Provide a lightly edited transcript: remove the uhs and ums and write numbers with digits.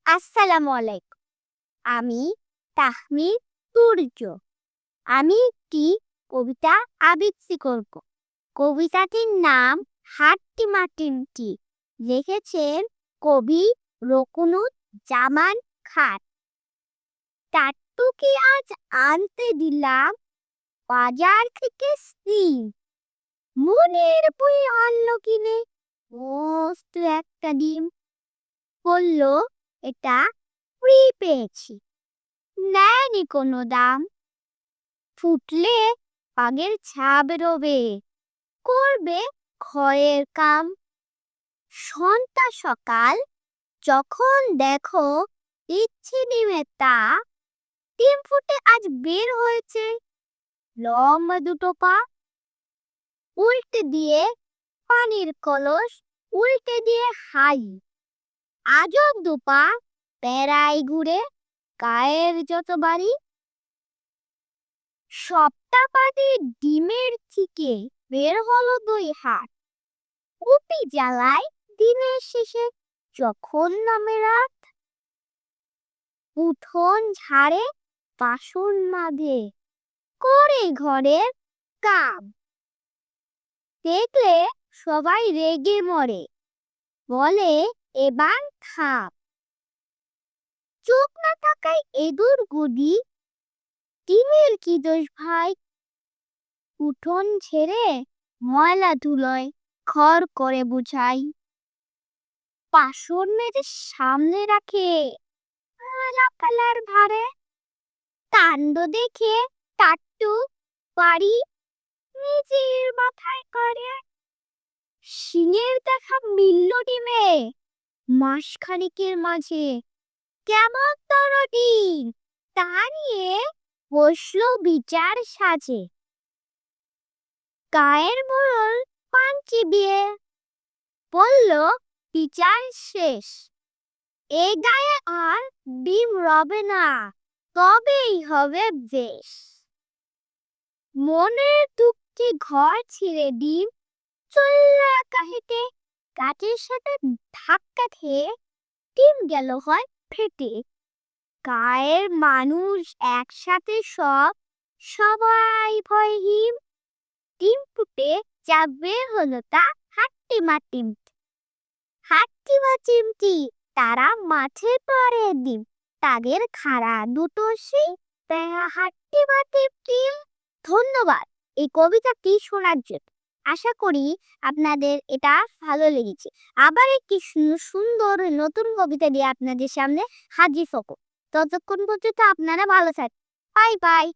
আসসালামু আলাইকুম। আমি তাহমিদ সূর্য। আমি একটি কবিতা আবৃত্তি করব। কবিতাটির নাম হাট্টি মাটিমটি। লিখেছেন কবি রকুনুজ্জামান খান। টাট্টুকে আজ আনতে দিলাম বাজার থেকে সিম। মনের বই আনলো কিনে মস্ত একটা ডিম। বলল এটা ফ্রি পেয়েছি, নেয়নি কোনো দাম। ফুটলে বাঘের ছাপ বেরোবে, করবে ক্ষয়ের কাম। সন্ধ্যা সকাল যখন দেখো ইচ্ছে ডিমে তা, ডিম ফুটে আজ বের হয়েছে লম্বা দুটো পা। উল্টে দিয়ে পানির কলস, উল্টে দিয়ে হাই। আজব দুপা বেড়াই ঘুরে গায়ের যত বাড়ি। সপ্তাহবাদী ডিমের থেকে বের হলো 2 হাত। কুপি জ্বালায় দিনের শেষে যখন নামে রাত। উঠোন ঝাড়ে, বাসন মাজে, করে ঘরের কাম। দেখলে সবাই রেগে মরে, বলে এবার থাম। চোখ না থাকায় এদুর গুদি, ডিমের কি দোষ ভাই? উঠোন ছেড়ে ময়লা ধুলোয় খড় করে বুঝাই। বাসন মেজে সামনে রাখে কালার ভারে। কাণ্ড দেখে টাট্টু বাড়ি নিজের মাথায় করে। সিংহের দেখা মিলল ডিমে মাসখানেকের মাঝে। কেমন দিন তা নিয়ে বসলো বিচার সাজে। গায়ের মোড়ল পান চিবিয়ে বলল বিচার শেষ, এই গায়ে আর ডিম রবে না, তবেই হবে বেশ। মনের দুঃখে ঘর ছিঁড়ে ডিম চলল একা হেঁটে। গাছের সাথে ধাক্কা খেয়ে ডিম গেল হয় ফেটে। গায়ের মানুষ একসাথে সবাই ভয়হীন। ডিম ফুটে যা বের হলো তা হাট্টি মাটিমটি। হাট্টি মাটিমটি তারা মাঠে পড়ে ডিম, তাদের খাড়া দুটো শিং। হাট্টি মাটিমটি। ধন্যবাদ এই কবিতাটি শোনার জন্য। আশা করি আপনাদের এটা ভালো লেগেছে। আবার একটি সুন্দর নতুন কবিতা দিয়ে আপনাদের সামনে হাজির হব। ততক্ষণ পর্যন্ত আপনারা ভালো থাকবেন। Bye bye.